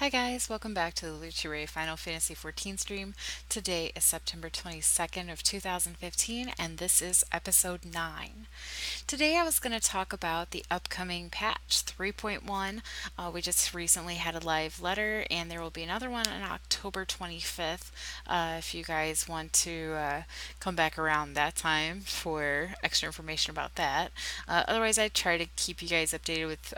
Hi guys, welcome back to the Luchi Final Fantasy XIV stream. Today is September 22nd of 2015 and this is episode 9. Today I was going to talk about the upcoming patch 3.1. We just recently had a live letter and there will be another one on October 25th if you guys want to come back around that time for extra information about that. Otherwise I try to keep you guys updated with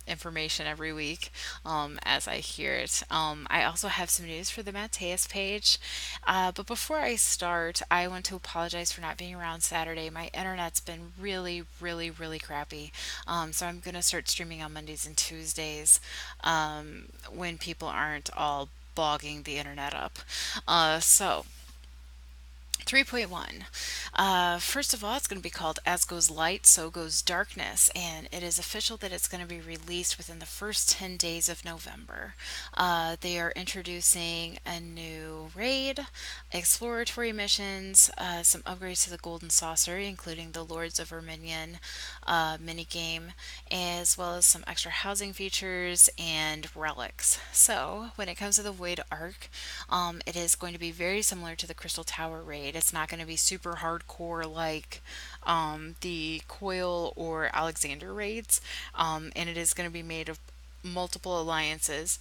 information every week as I hear it. I also have some news for the Mateus page. But before I start, I want to apologize for not being around Saturday. My internet's been really crappy. So I'm going to start streaming on Mondays and Tuesdays when people aren't all bogging the internet up. So 3.1. First of all, it's going to be called As Goes Light, So Goes Darkness, and it is official that it's going to be released within the first 10 days of November. They are introducing a new raid, exploratory missions, some upgrades to the Golden Saucer, including the Lords of Verminion minigame, as well as some extra housing features and relics. So, when it comes to the Void Arc, it is going to be very similar to the Crystal Tower raid. It's not going to be super hardcore like the Coil or Alexander raids, and it is going to be made of multiple alliances.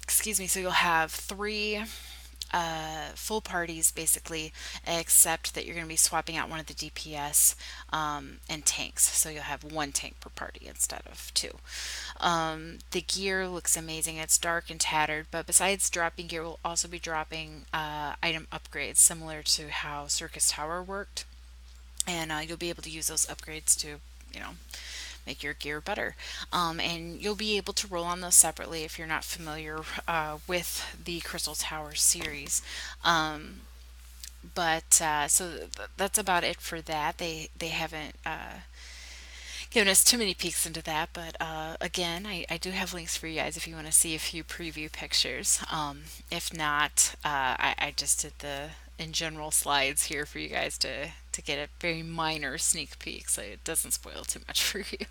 Excuse me, so you'll have three full parties basically, except that you're going to be swapping out one of the DPS and tanks. So you'll have one tank per party instead of two. The gear looks amazing. It's dark and tattered, but besides dropping gear, we'll also be dropping item upgrades similar to how Circus Tower worked. And you'll be able to use those upgrades to, you know, make your gear better. And you'll be able to roll on those separately if you're not familiar with the Crystal Tower series. That's about it for that. They haven't given us too many peeks into that, but again, I do have links for you guys if you want to see a few preview pictures. If not, I just did the in general slides here for you guys to get a very minor sneak peek so it doesn't spoil too much for you.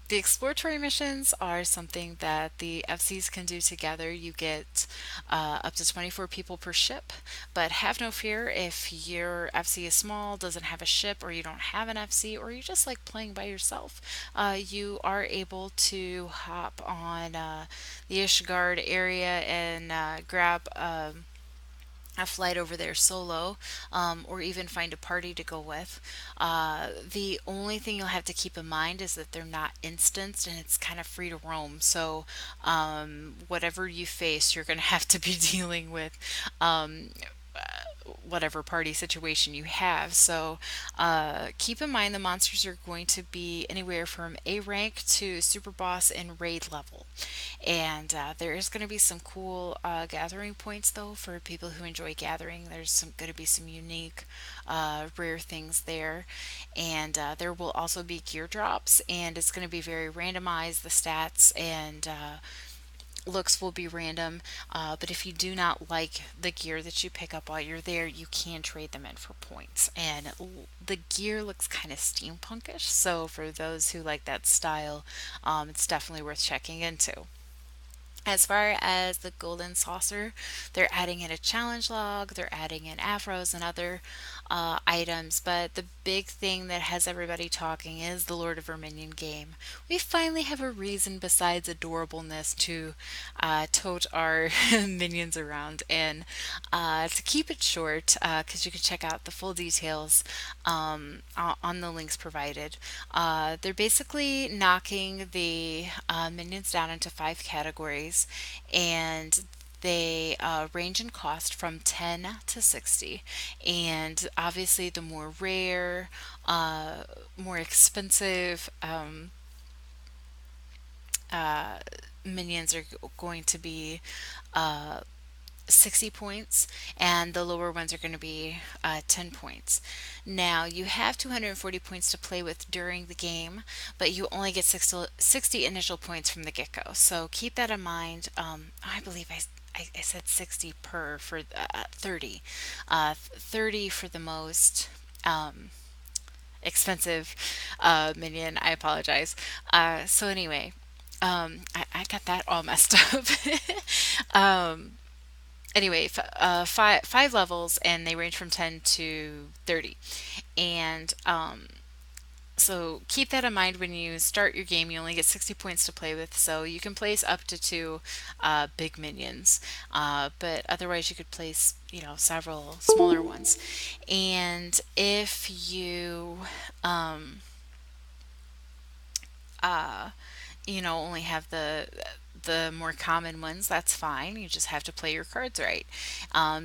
The exploratory missions are something that the FCs can do together. You get up to 24 people per ship, but have no fear if your FC is small, doesn't have a ship, or you don't have an FC, or you just like playing by yourself. You are able to hop on the Ishgard area and grab a flight over there solo, or even find a party to go with. The only thing you'll have to keep in mind is that they're not instanced and it's kind of free to roam. So, whatever you face, you're going to have to be dealing with. Whatever party situation you have. So keep in mind the monsters are going to be anywhere from A rank to super boss and raid level. And there is going to be some cool gathering points though for people who enjoy gathering. There's going to be some unique rare things there. And there will also be gear drops and it's going to be very randomized, the stats and looks will be random, but if you do not like the gear that you pick up while you're there, you can trade them in for points. And the gear looks kind of steampunkish, so for those who like that style, it's definitely worth checking into. As far as the Golden Saucer, they're adding in a challenge log, they're adding in afros and other items, but the big thing that has everybody talking is the Lord of Verminion game. We finally have a reason besides adorableness to tote our minions around, and to keep it short, because you can check out the full details on the links provided. They're basically knocking the minions down into 5 categories, and they range in cost from 10 to 60. And obviously, the more rare, more expensive minions are going to be 60 points, and the lower ones are going to be 10 points. Now, you have 240 points to play with during the game, but you only get 60 initial points from the get go. So keep that in mind. I believe I said 60 per for 30. 30 for the most. Expensive minion. I apologize. So anyway, I got that all messed up. um, anyway, five levels, and they range from 10 to 30. And so keep that in mind when you start your game. You only get 60 points to play with, so you can place up to two big minions, but otherwise you could place, several smaller ones. And if you uh, only have the more common ones, that's fine. You just have to play your cards right,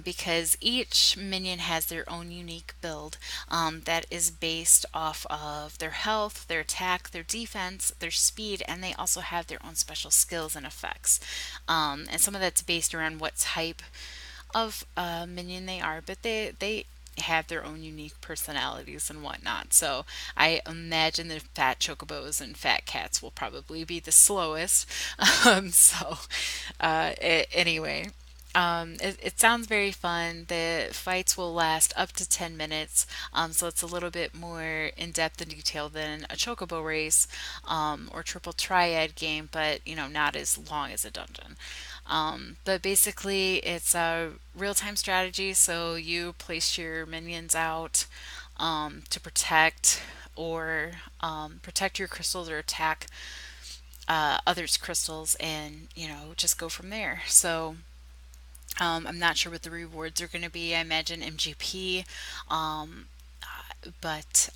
because each minion has their own unique build that is based off of their health, their attack, their defense, their speed, and they also have their own special skills and effects. And some of that's based around what type of minion they are, but they have their own unique personalities and whatnot. So I imagine the fat chocobos and fat cats will probably be the slowest. Anyway, it sounds very fun. The fights will last up to 10 minutes, so it's a little bit more in depth and detail than a chocobo race or triple triad game, but not as long as a dungeon. But basically, it's a real time strategy, so you place your minions out to protect your crystals or attack others' crystals, and just go from there. So I'm not sure what the rewards are going to be. I imagine MGP, um, but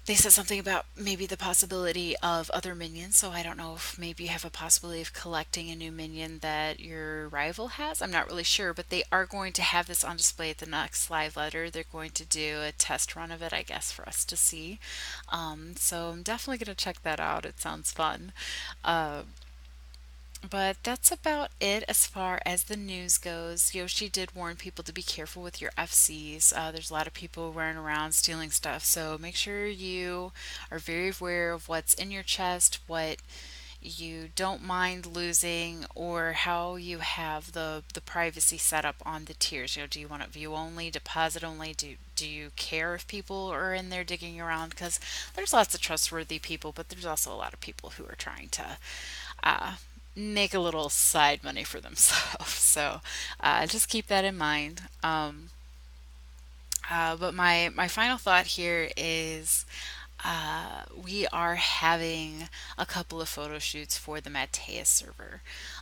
they said something about maybe the possibility of other minions, so I don't know if maybe you have a possibility of collecting a new minion that your rival has. I'm not really sure, but they are going to have this on display at the next live letter. They're going to do a test run of it, I guess, for us to see. So I'm definitely going to check that out. It sounds fun. Uh, but that's about it as far as the news goes. Yoshi did warn people to be careful with your FCs. There's a lot of people running around stealing stuff, so make sure you are very aware of what's in your chest, what you don't mind losing, or how you have the privacy set up on the tiers. Do you want it view only, deposit only? Do you care if people are in there digging around? Because there's lots of trustworthy people, but there's also a lot of people who are trying to uh, make a little side money for themselves. So just keep that in mind. But my final thought here is we are having a couple of photo shoots for the Mateus server.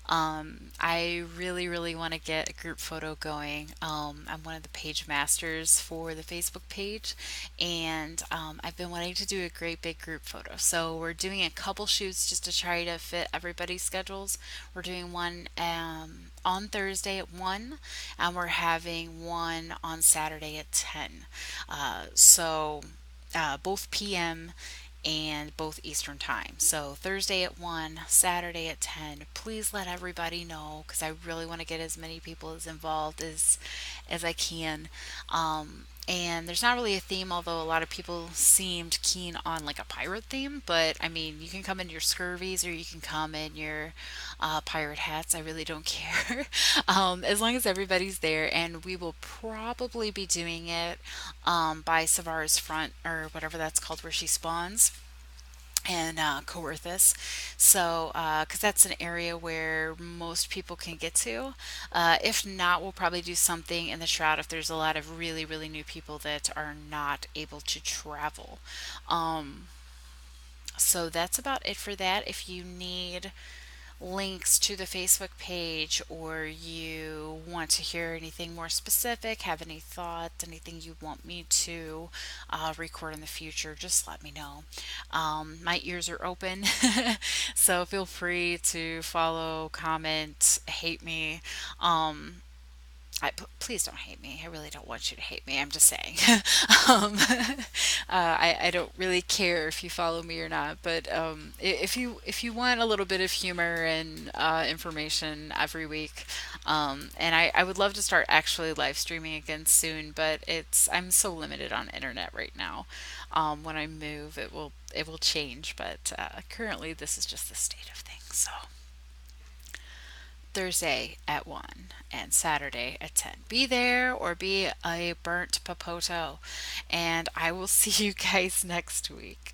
I really, really want to get a group photo going. I'm one of the page masters for the Facebook page, and I've been wanting to do a great big group photo. So we're doing a couple shoots just to try to fit everybody's schedules. We're doing one on Thursday at 1, and we're having one on Saturday at 10. Both PM and both Eastern time. So Thursday at 1, Saturday at 10. Please let everybody know, because I really want to get as many people as involved as I can. And there's not really a theme, although a lot of people seemed keen on like a pirate theme. But I mean, you can come in your scurvies or you can come in your pirate hats. I really don't care. As long as everybody's there, and we will probably be doing it by Savara's front, or whatever that's called, where she spawns, and Coerthus. So, because that's an area where most people can get to. If not, we'll probably do something in the Shroud if there's a lot of really, really new people that are not able to travel. Um, so that's about it for that. If you need links to the Facebook page, or you want to hear anything more specific, have any thoughts, anything you want me to record in the future, just let me know. My ears are open, so feel free to follow, comment, hate me. Please don't hate me. I really don't want you to hate me. I'm just saying. um, I don't really care if you follow me or not. But if you want a little bit of humor and information every week, and I would love to start actually live streaming again soon. But I'm so limited on internet right now. When I move, it will change. But currently, this is just the state of things. So. Thursday at 1 and Saturday at 10. Be there or be a burnt papoto. And I will see you guys next week.